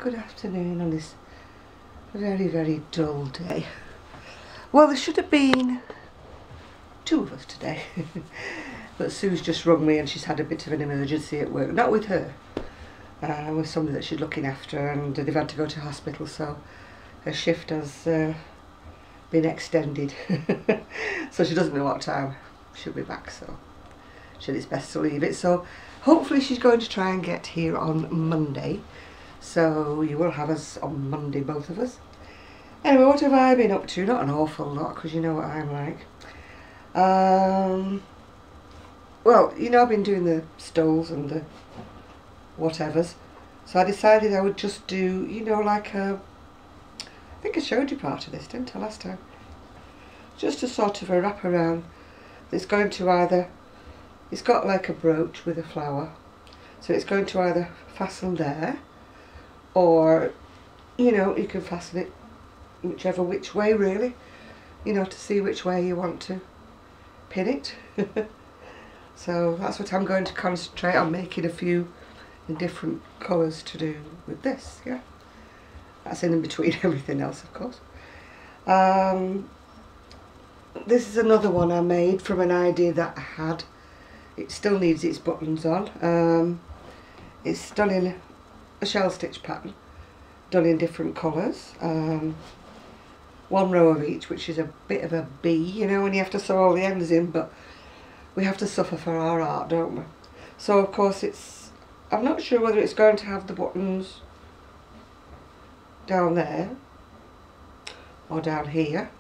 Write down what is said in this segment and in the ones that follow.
Good afternoon on this very, very dull day. Well, there should have been two of us today. But Sue's just rung me and she's had a bit of an emergency at work. Not with her, with somebody that she's looking after, and they've had to go to hospital, so her shift has been extended. So she doesn't know what time she'll be back, so she said it's best to leave it. So hopefully she's going to try and get here on Monday. So you will have us on Monday, both of us. Anyway, what have I been up to? Not an awful lot, because you know what I'm like. Well, you know, I've been doing the stoles and the whatevers. So I decided I would just do, you know, like a... I think I showed you part of this, didn't I, last time? Just a sort of a wraparound that's going to either... It's got like a brooch with a flower. So it's going to either fasten there, or, you know, you can fasten it which way really, you know, to see which way you want to pin it. So that's what I'm going to concentrate on, making a few in different colours to do with this, yeah. That's in between everything else, of course. This is another one I made from an idea that I had. It still needs its buttons on. It's done in a shell stitch pattern, done in different colours. One row of each, which is a bit of a bee, you know, when you have to sew all the ends in, but we have to suffer for our art, don't we? So of course it's, I'm not sure whether it's going to have the buttons down there or down here.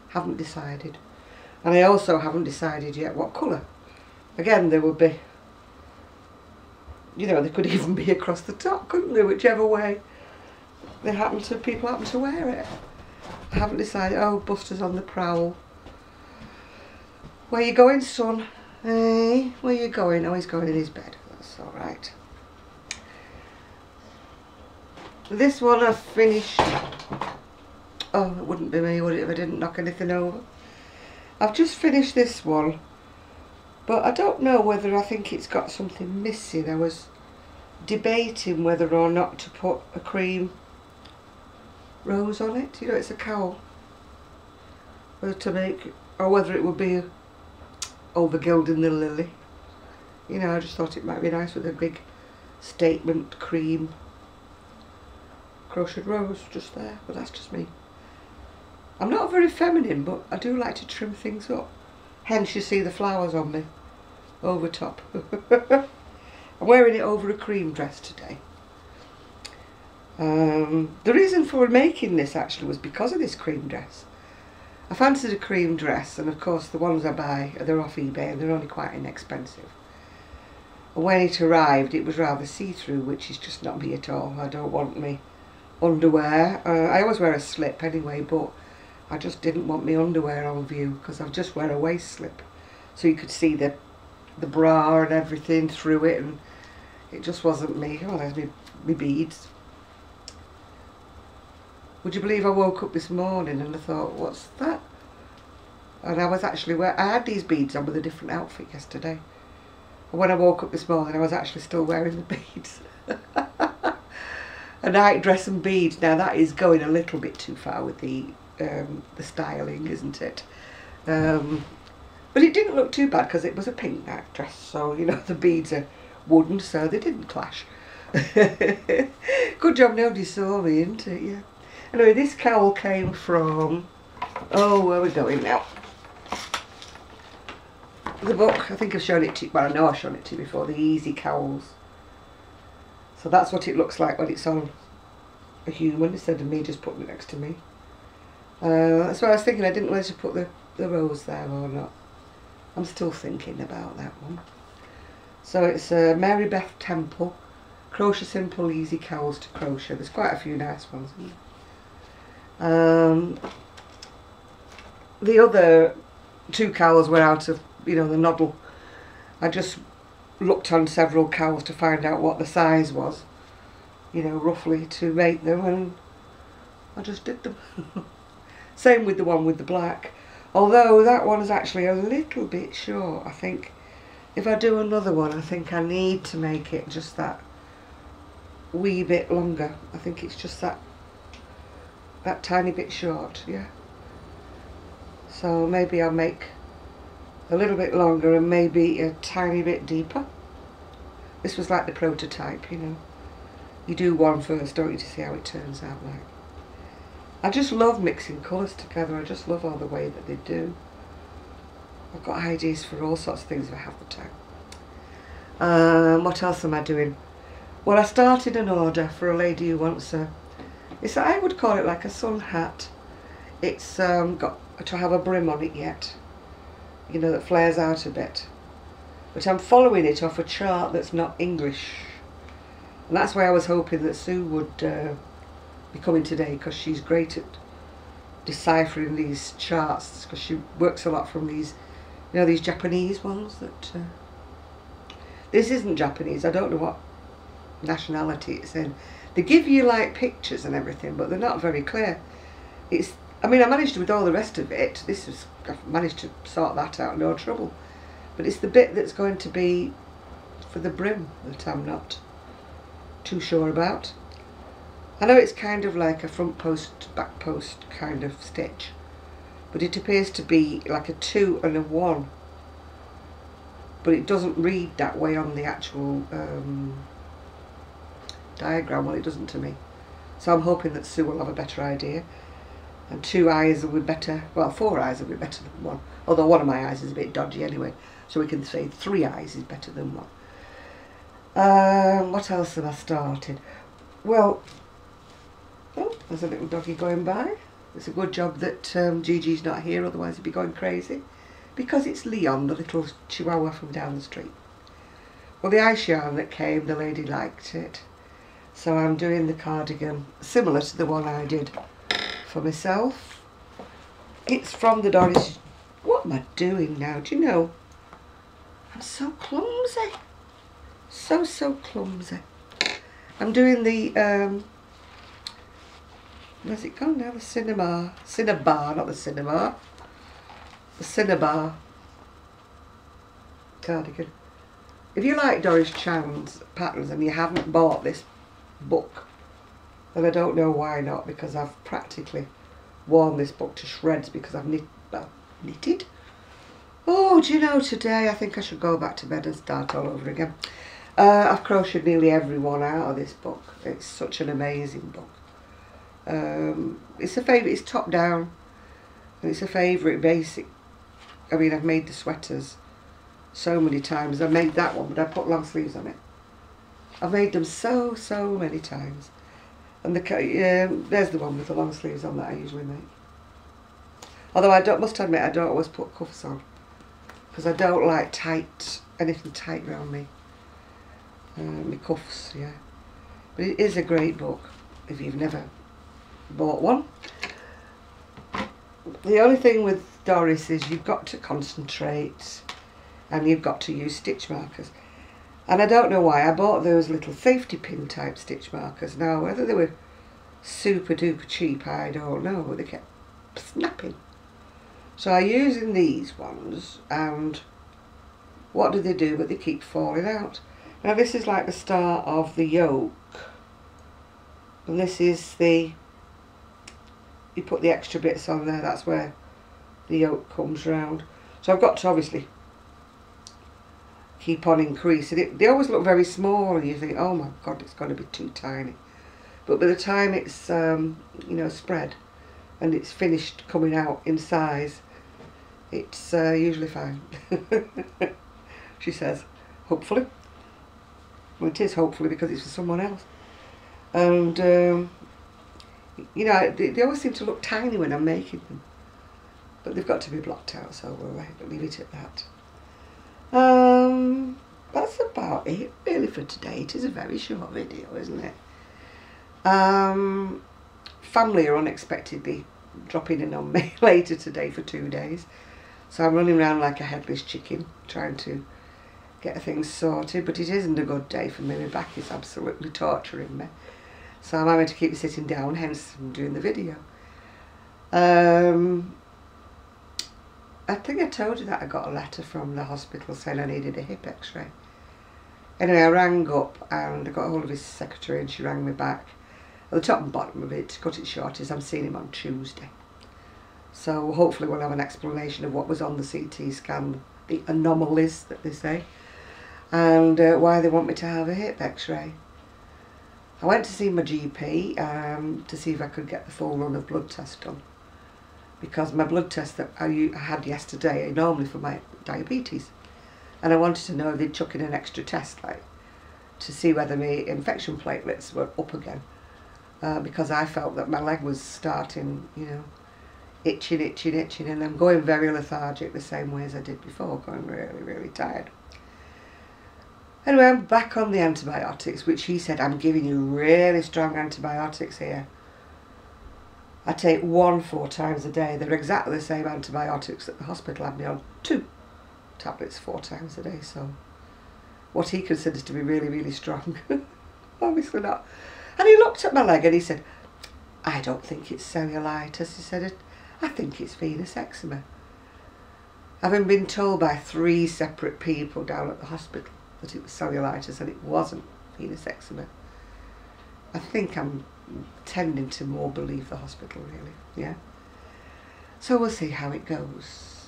Haven't decided. And I also haven't decided yet what colour. Again, there would be, you know, they could even be across the top, couldn't they? Whichever way people happen to wear it. I haven't decided. Oh, Buster's on the prowl. Where you going, son? Hey, where you going? Oh, he's going in his bed. That's all right. This one I've finished. Oh, it wouldn't be me, would it, if I didn't knock anything over? I've just finished this one, but I don't know whether I think it's got something missing. I was debating whether or not to put a cream rose on it. You know, it's a cowl. Whether to make, or whether it would be over gilding the lily. You know, I just thought it might be nice with a big statement cream crocheted rose just there, but that's just me. I'm not very feminine, but I do like to trim things up. Hence you see the flowers on me over top. I'm wearing it over a cream dress today. The reason for making this actually was because of this cream dress. I fancied a cream dress, and of course the ones I buy, they're off eBay and they're only quite inexpensive. And when it arrived, it was rather see-through, which is just not me at all. I don't want me underwear. I always wear a slip anyway, but I just didn't want my underwear on view, because I just wear a waist slip, so you could see the bra and everything through it, and it just wasn't me. Oh, there's me beads. Would you believe I woke up this morning and I thought, what's that? And I was actually I had these beads on with a different outfit yesterday. And when I woke up this morning, I was actually still wearing the beads. A night dress and beads. Now that is going a little bit too far with the styling, isn't it? But it didn't look too bad because it was a pink night dress, so you know the beads are wooden, so they didn't clash. Good job nobody saw me, isn't it? Yeah. Anyway, this cowl came from, oh, where are we going now? The book, I think I've shown it to you, well I know I've shown it to you before, the Easy Cowls. So that's what it looks like when it's on a human instead of me just putting it next to me. That's why I was thinking, I didn't know whether to put the rose there or not. I'm still thinking about that one. So it's Mary Beth Temple, Crochet Simple Easy Cowls to Crochet. There's quite a few nice ones, isn't there? The other two cowls were out of, you know, the noddle. I just looked on several cowls to find out what the size was, you know, roughly to make them, and I just did them. Same with the one with the black, although that one is actually a little bit short. I think if I do another one, I think I need to make it just that wee bit longer. I think it's just that tiny bit short, yeah. So maybe I'll make a little bit longer and maybe a tiny bit deeper. This was like the prototype, you know. You do one first, don't you, to see how it turns out like. I just love mixing colours together. I just love all the way that they do. I've got ideas for all sorts of things if I have the time. What else am I doing? Well, I started an order for a lady who wants I would call it like a sun hat. It's got to have a brim on it yet, you know, that flares out a bit. But I'm following it off a chart that's not English. And that's why I was hoping that Sue would be coming today, because she's great at deciphering these charts, because she works a lot from these, you know, these Japanese ones that... this isn't Japanese, I don't know what nationality it's in. They give you like pictures and everything, but they're not very clear. I mean, I managed to, with all the rest of it, I've managed to sort that out, no trouble. But it's the bit that's going to be for the brim that I'm not too sure about. I know it's kind of like a front post, back post kind of stitch, but it appears to be like a 2 and a 1. But it doesn't read that way on the actual diagram. Well, it doesn't to me. So I'm hoping that Sue will have a better idea. And 2 eyes will be better, well, 4 eyes will be better than 1. Although one of my eyes is a bit dodgy anyway. So we can say 3 eyes is better than 1. What else have I started? Well, oh, there's a little doggy going by. It's a good job that Gigi's not here, otherwise he'd be going crazy. Because it's Leon, the little chihuahua from down the street. Well, the ice yarn that came, the lady liked it. So I'm doing the cardigan, similar to the one I did for myself. It's from the Doris... What am I doing now? Do you know? I'm so clumsy. So clumsy. I'm doing the... where's it gone now? The Cinnabar, not the cinema. The Cinnabar cardigan. If you like Doris Chand's patterns and you haven't bought this book, then I don't know why not, because I've practically worn this book to shreds because I've knitted. Oh, do you know, today I think I should go back to bed and start all over again. I've crocheted nearly every one out of this book. It's such an amazing book. It's a favourite, it's top down, and it's a favourite basic. I mean, I've made the sweaters so many times. I made that one, but I put long sleeves on it. I've made them so many times. And there's the one with the long sleeves on that I usually make. Although I must admit, I don't always put cuffs on, because I don't like anything tight around me. My cuffs, yeah. But it is a great book if you've never bought one. The only thing with Doris is you've got to concentrate and you've got to use stitch markers. And I don't know why I bought those little safety pin type stitch markers. Now, whether they were super duper cheap, I don't know, but they kept snapping. So I'm using these ones, and what do they do? But they keep falling out. Now this is like the start of the yoke, and this is you put the extra bits on there, that's where the yoke comes round. So I've got to obviously keep on increasing it. They always look very small and you think, oh my god, it's going to be too tiny. But by the time it's you know, spread and it's finished coming out in size, it's usually fine. She says, hopefully. Well, it is hopefully, because it's for someone else. And you know, they always seem to look tiny when I'm making them, but they've got to be blocked out, so we'll leave it at that. That's about it really for today. It is a very short video, isn't it? Family are unexpectedly dropping in on me later today for 2 days, so I'm running around like a headless chicken trying to get things sorted, but it isn't a good day for me. My back is absolutely torturing me, so I'm having to keep sitting down, hence I'm doing the video. I think I told you that I got a letter from the hospital saying I needed a hip x-ray. Anyway, I rang up and I got hold of his secretary and she rang me back. At the top and bottom of it, to cut it short, is I'm seeing him on Tuesday. So hopefully we'll have an explanation of what was on the CT scan, the anomalies that they say, and why they want me to have a hip x-ray. I went to see my GP to see if I could get the full run of blood tests done, because my blood test that I had yesterday are normally for my diabetes, and I wanted to know if they'd chuck in an extra test, like to see whether my infection platelets were up again, because I felt that my leg was starting, you know, itching, and I'm going very lethargic the same way as I did before, going really tired. Anyway, I'm back on the antibiotics, which he said, I'm giving you really strong antibiotics here. I take 1 4 times a day. They're exactly the same antibiotics that the hospital had me on, 2 tablets 4 times a day. So what he considers to be really strong, obviously not. And he looked at my leg and he said, I don't think it's cellulitis. He said, I think it's venous eczema. Having been told by 3 separate people down at the hospital that it was cellulitis and it wasn't venous eczema, I think I'm tending to more believe the hospital, really, yeah. So we'll see how it goes.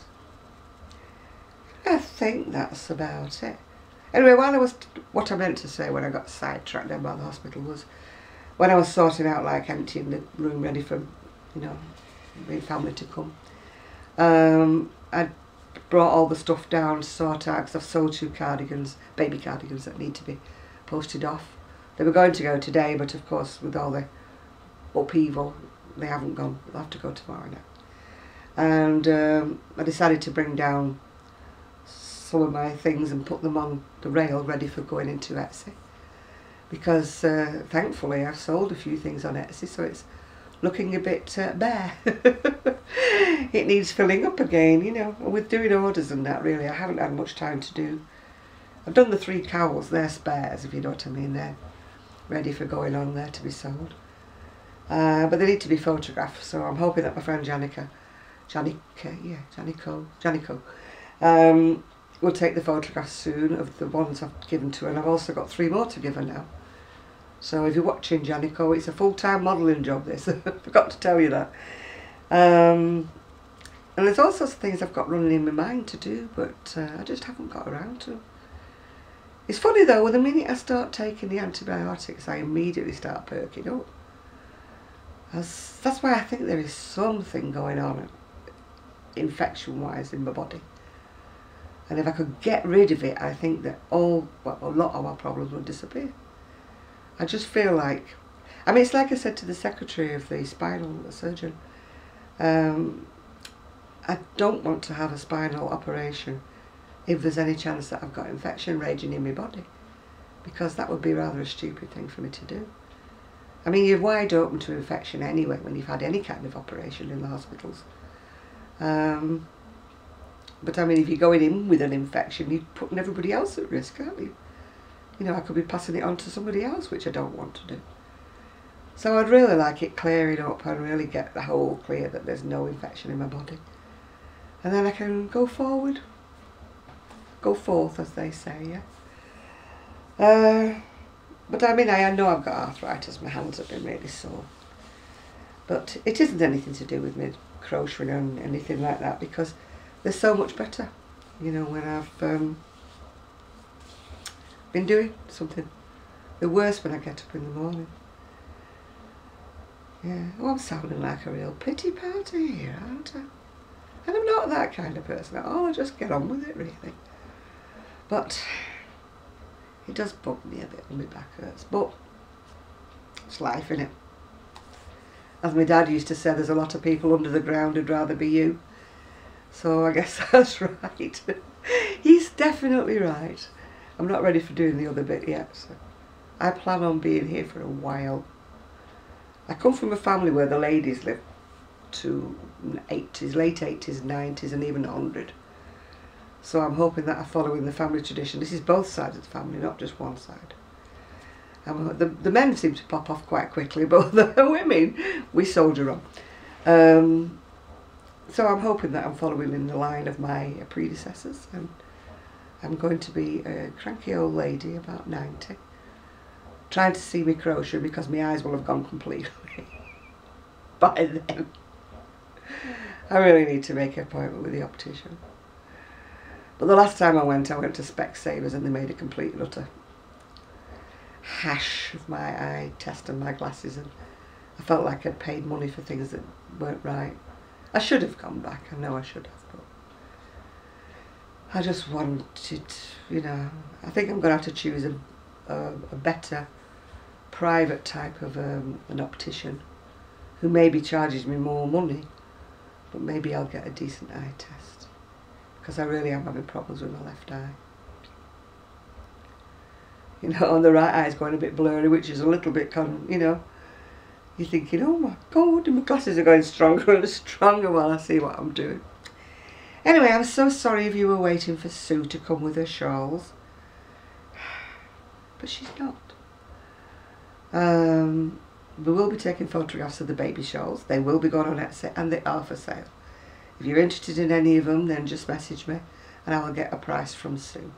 I think that's about it. Anyway, what I meant to say when I got sidetracked down by the hospital was, when I was sorting out, like emptying the room ready for, you know, my family to come, I brought all the stuff down to sort out, because I've sold 2 cardigans, baby cardigans, that need to be posted off. They were going to go today, but of course with all the upheaval they haven't gone. They'll have to go tomorrow now. And I decided to bring down some of my things and put them on the rail ready for going into Etsy, because thankfully I've sold a few things on Etsy, so it's looking a bit bare. It needs filling up again, you know, with doing orders and that. Really, I haven't had much time to do. I've done the 3 cowls, they're spares, if you know what I mean. They're ready for going on there to be sold, but they need to be photographed, so I'm hoping that my friend Janico will take the photographs soon of the ones I've given to her, and I've also got 3 more to give her now. So if you're watching, Janico, it's a full-time modelling job, this. I forgot to tell you that. And there's all sorts of things I've got running in my mind to do, but I just haven't got around to. It's funny though, the minute I start taking the antibiotics, I immediately start perking up. That's why I think there is something going on infection-wise in my body. And if I could get rid of it, I think that a lot of my problems would disappear. I just feel like, I mean, it's like I said to the secretary of the spinal surgeon, I don't want to have a spinal operation if there's any chance that I've got infection raging in my body, because that would be rather a stupid thing for me to do. I mean, you're wide open to infection anyway when you've had any kind of operation in the hospitals. But I mean, if you're going in with an infection, you're putting everybody else at risk, aren't you? You know, I could be passing it on to somebody else, which I don't want to do. So I'd really like it clearing up and really get the whole clear that there's no infection in my body. And then I can go forward. Go forth, as they say, yeah. But I mean, I know I've got arthritis. My hands have been really sore. But it isn't anything to do with me crocheting and anything like that, because they're so much better, you know, when I've been doing something. They're worse when I get up in the morning. Yeah, oh, I'm sounding like a real pity party here, aren't I? And I'm not that kind of person at all. I just get on with it, really. But it does bug me a bit when my back hurts. But it's life, innit? As my dad used to say, there's a lot of people under the ground who'd rather be you. So I guess that's right. He's definitely right. I'm not ready for doing the other bit yet, so I plan on being here for a while. I come from a family where the ladies live to 80s, late 80s, 90s and even 100. So I'm hoping that I follow in the family tradition. This is both sides of the family, not just one side. The men seem to pop off quite quickly, but the women, we soldier on. So I'm hoping that I'm following in the line of my predecessors, and I'm going to be a cranky old lady, about 90, trying to see me crochet because my eyes will have gone completely by then. I really need to make an appointment with the optician. But the last time I went to Specsavers and they made a complete and utter hash of my eye test and my glasses, and I felt like I'd paid money for things that weren't right. I should have gone back, I know I should have, but I just wanted, you know, I think I'm going to have to choose a better private type of an optician who maybe charges me more money, but maybe I'll get a decent eye test, because I really am having problems with my left eye. You know, and the right eye's going a bit blurry, which is a little bit, you know, you're thinking, oh my God, my glasses are going stronger and stronger while I see what I'm doing. Anyway, I'm so sorry if you were waiting for Sue to come with her shawls, but she's not. We will be taking photographs of the baby shawls. They will be going on Etsy and they are for sale. If you're interested in any of them, then just message me and I will get a price from Sue.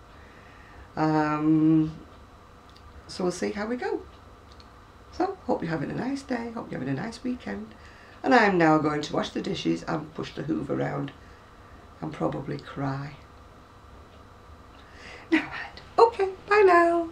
So we'll see how we go. So, hope you're having a nice day, hope you're having a nice weekend. And I'm now going to wash the dishes and push the hoover around and probably cry. Never mind. Okay, bye now.